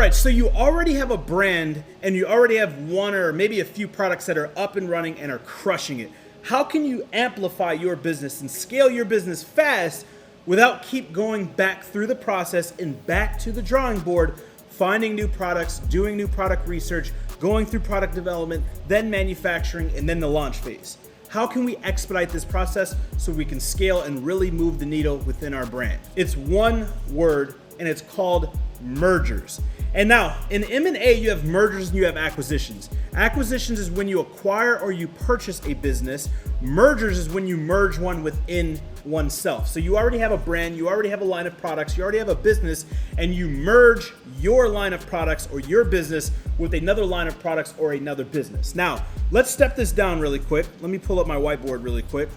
right, so you already have a brand and you already have one or maybe a few products that are up and running and are crushing it. How can you amplify your business and scale your business fast without keep going back through the process and back to the drawing board, finding new products, doing new product research, going through product development, then manufacturing, and then the launch phase? How can we expedite this process so we can scale and really move the needle within our brand? It's one word, and it's called mergers. And now in M&A, you have mergers and you have acquisitions. Acquisitions is when you acquire or you purchase a business. Mergers is when you merge one within oneself. So you already have a brand, you already have a line of products, you already have a business, and you merge your line of products or your business with another line of products or another business. Now, let's step this down really quick. Let me pull up my whiteboard really quick.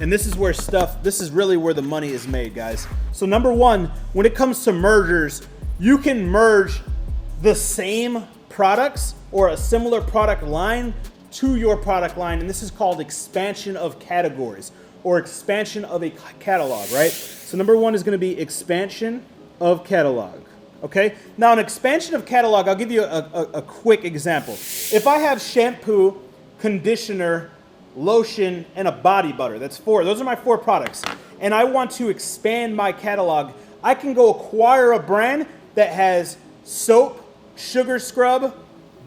And this is really where the money is made, guys. So number one, when it comes to mergers, you can merge the same products or a similar product line to your product line. And this is called expansion of categories or expansion of a catalog, right? So number one is going to be expansion of catalog. Okay. Now an expansion of catalog, I'll give you a quick example. If I have shampoo, conditioner, lotion, and a body butter, that's four. Those are my four products. And I want to expand my catalog. I can go acquire a brand that has soap, sugar scrub,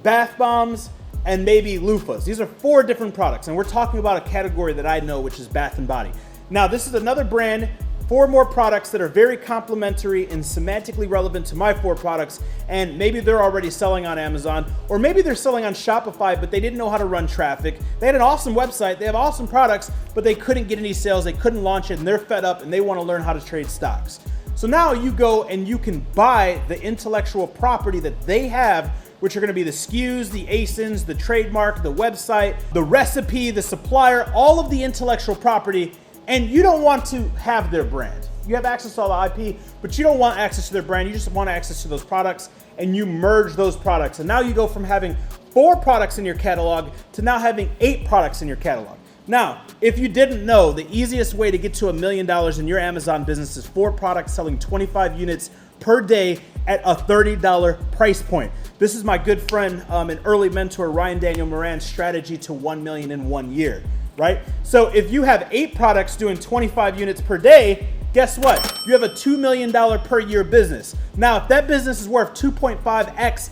bath bombs, and maybe loofahs. These are four different products, and we're talking about a category that I know, which is bath and body. Now, this is another brand, four more products that are very complementary and semantically relevant to my four products, and maybe they're already selling on Amazon, or maybe they're selling on Shopify, but they didn't know how to run traffic. They had an awesome website, they have awesome products, but they couldn't get any sales, they couldn't launch it, and they're fed up, and they want to learn how to trade stocks. So now you go and you can buy the intellectual property that they have, which are going to be the SKUs, the ASINs, the trademark, the website, the recipe, the supplier, all of the intellectual property, and you don't want to have their brand. You have access to all the IP, but you don't want access to their brand. You just want access to those products, and you merge those products. And now you go from having 4 products in your catalog to now having 8 products in your catalog. Now, if you didn't know, the easiest way to get to $1 million in your Amazon business is 4 products selling 25 units per day at a $30 price point. This is my good friend and early mentor, Ryan Daniel Moran's strategy to 1 million in 1 year, right? So if you have 8 products doing 25 units per day, guess what? You have a $2 million per year business. Now, if that business is worth 2.5x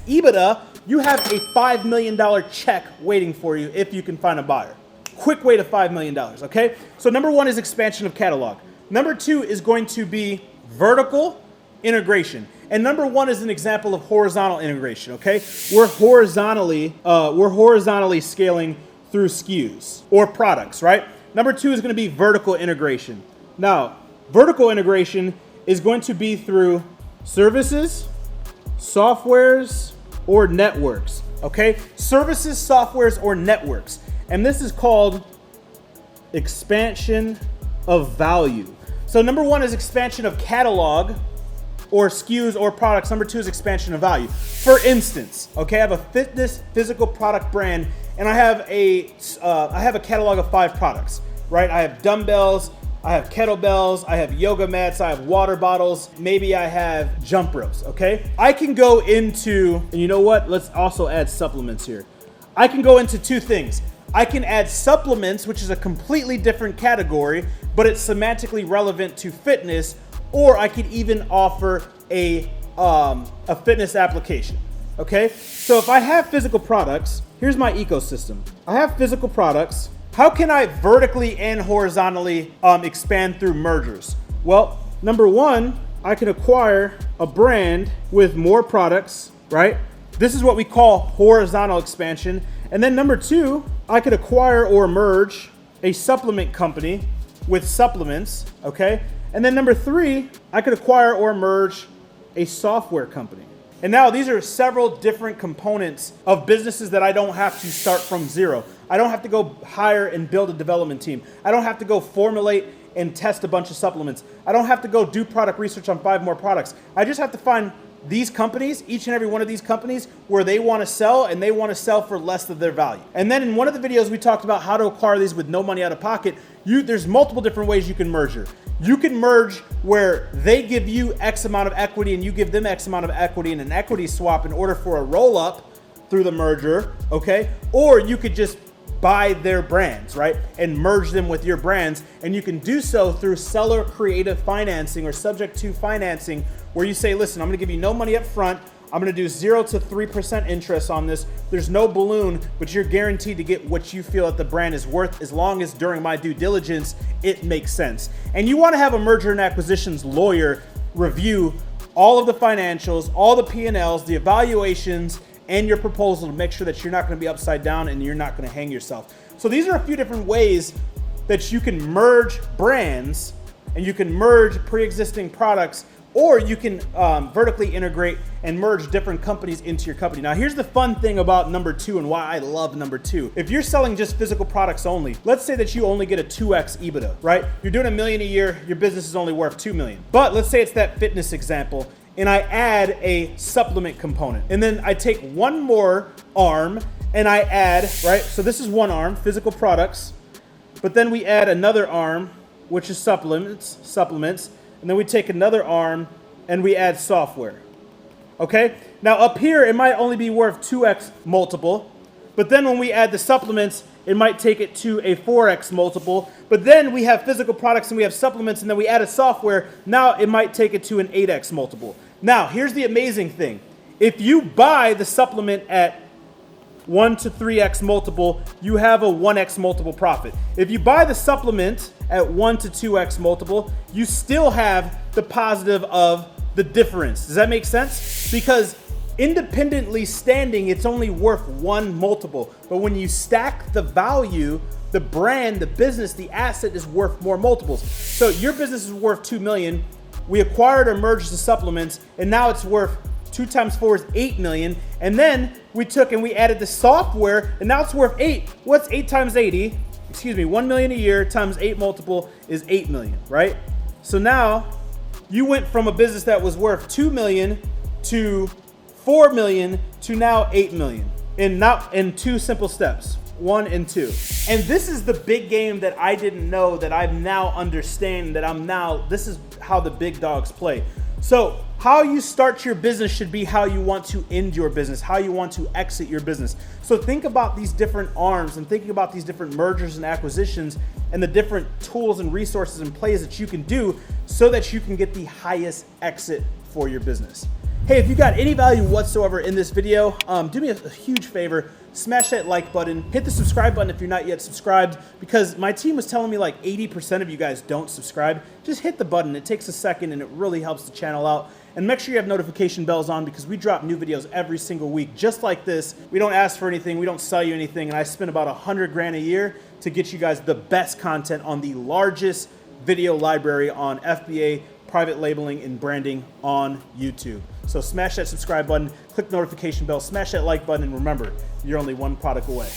EBITDA, you have a $5 million check waiting for you if you can find a buyer. Quick way to $5 million, okay? So number 1 is expansion of catalog. Number 2 is going to be vertical integration. And number 1 is an example of horizontal integration, okay? We're horizontally scaling through SKUs or products, right? Number 2 is going to be vertical integration. Now, vertical integration is going to be through services, softwares, or networks, okay? Services, softwares, or networks. And this is called expansion of value. So number 1 is expansion of catalog or SKUs or products. Number 2 is expansion of value. For instance, okay, I have a fitness physical product brand, and I have a catalog of 5 products, right? I have dumbbells, I have kettlebells, I have yoga mats, I have water bottles, maybe I have jump ropes, okay? I can go into, and you know what? Let's also add supplements here. I can go into 2 things. I can add supplements, which is a completely different category, but it's semantically relevant to fitness, or I could even offer a fitness application, okay? So if I have physical products, here's my ecosystem. I have physical products. How can I vertically and horizontally expand through mergers? Well, number 1, I can acquire a brand with more products, right? This is what we call horizontal expansion. And then number 2, I could acquire or merge a supplement company with supplements, okay? And then number 3, I could acquire or merge a software company. And now these are several different components of businesses that I don't have to start from zero. I don't have to go hire and build a development team. I don't have to go formulate and test a bunch of supplements. I don't have to go do product research on 5 more products. I just have to find these companies, each and every one of these companies, where they want to sell, and they want to sell for less than their value. And then in one of the videos, we talked about how to acquire these with no money out of pocket. There's multiple different ways you can merge. You can merge where they give you X amount of equity and you give them X amount of equity in an equity swap in order for a roll up through the merger, okay? Or you could just buy their brands, right? And merge them with your brands. And you can do so through seller creative financing or subject to financing, where you say, listen, I'm gonna give you no money up front. I'm gonna do 0 to 3% interest on this. There's no balloon, but you're guaranteed to get what you feel that the brand is worth, as long as during my due diligence, it makes sense. And you wanna have a merger and acquisitions lawyer review all of the financials, all the P&Ls, the evaluations, and your proposal to make sure that you're not gonna be upside down and you're not gonna hang yourself. So these are a few different ways that you can merge brands and you can merge pre-existing products, or you can vertically integrate and merge different companies into your company. Now, here's the fun thing about number 2 and why I love number 2. If you're selling just physical products only, let's say that you only get a 2x EBITDA, right? You're doing $1 million a year, your business is only worth $2 million. But let's say it's that fitness example, and I add a supplement component. And then I take one more arm and I add, right? So this is one arm, physical products, but then we add another arm, which is supplements. And then we take another arm and we add software, okay? Now up here, it might only be worth 2x multiple, but then when we add the supplements, it might take it to a 4x multiple, but then we have physical products and we have supplements and then we add a software, now it might take it to an 8x multiple. Now, here's the amazing thing. If you buy the supplement at 1 to 3x multiple, you have a 1x multiple profit. If you buy the supplement at 1 to 2x multiple, you still have the positive of the difference. Does that make sense? Because independently standing, it's only worth 1 multiple. But when you stack the value, the brand, the business, the asset is worth more multiples. So your business is worth $2 million. We acquired or merged the supplements, and now it's worth 2 times 4 is 8 million. And then we took and we added the software, and now it's worth 8. What's 8 times 80? Excuse me, 1 million a year times 8 multiple is 8 million, right? So now you went from a business that was worth 2 million to 4 million to now 8 million in 2 simple steps. 1 and 2. And this is the big game that I didn't know, that I'm now understanding, this is how the big dogs play. So how you start your business should be how you want to end your business, how you want to exit your business. So think about these different arms and thinking about these different mergers and acquisitions and the different tools and resources and plays that you can do so that you can get the highest exit for your business. Hey, if you got any value whatsoever in this video, do me a huge favor. Smash that like button, hit the subscribe button if you're not yet subscribed, because my team was telling me like 80% of you guys don't subscribe. Just hit the button. It takes a second and it really helps the channel out. And make sure you have notification bells on, because we drop new videos every single week, just like this. We don't ask for anything. We don't sell you anything. And I spend about 100 grand a year to get you guys the best content on the largest video library on FBA, private labeling, and branding on YouTube. So smash that subscribe button, click the notification bell, smash that like button, and remember, you're only one product away.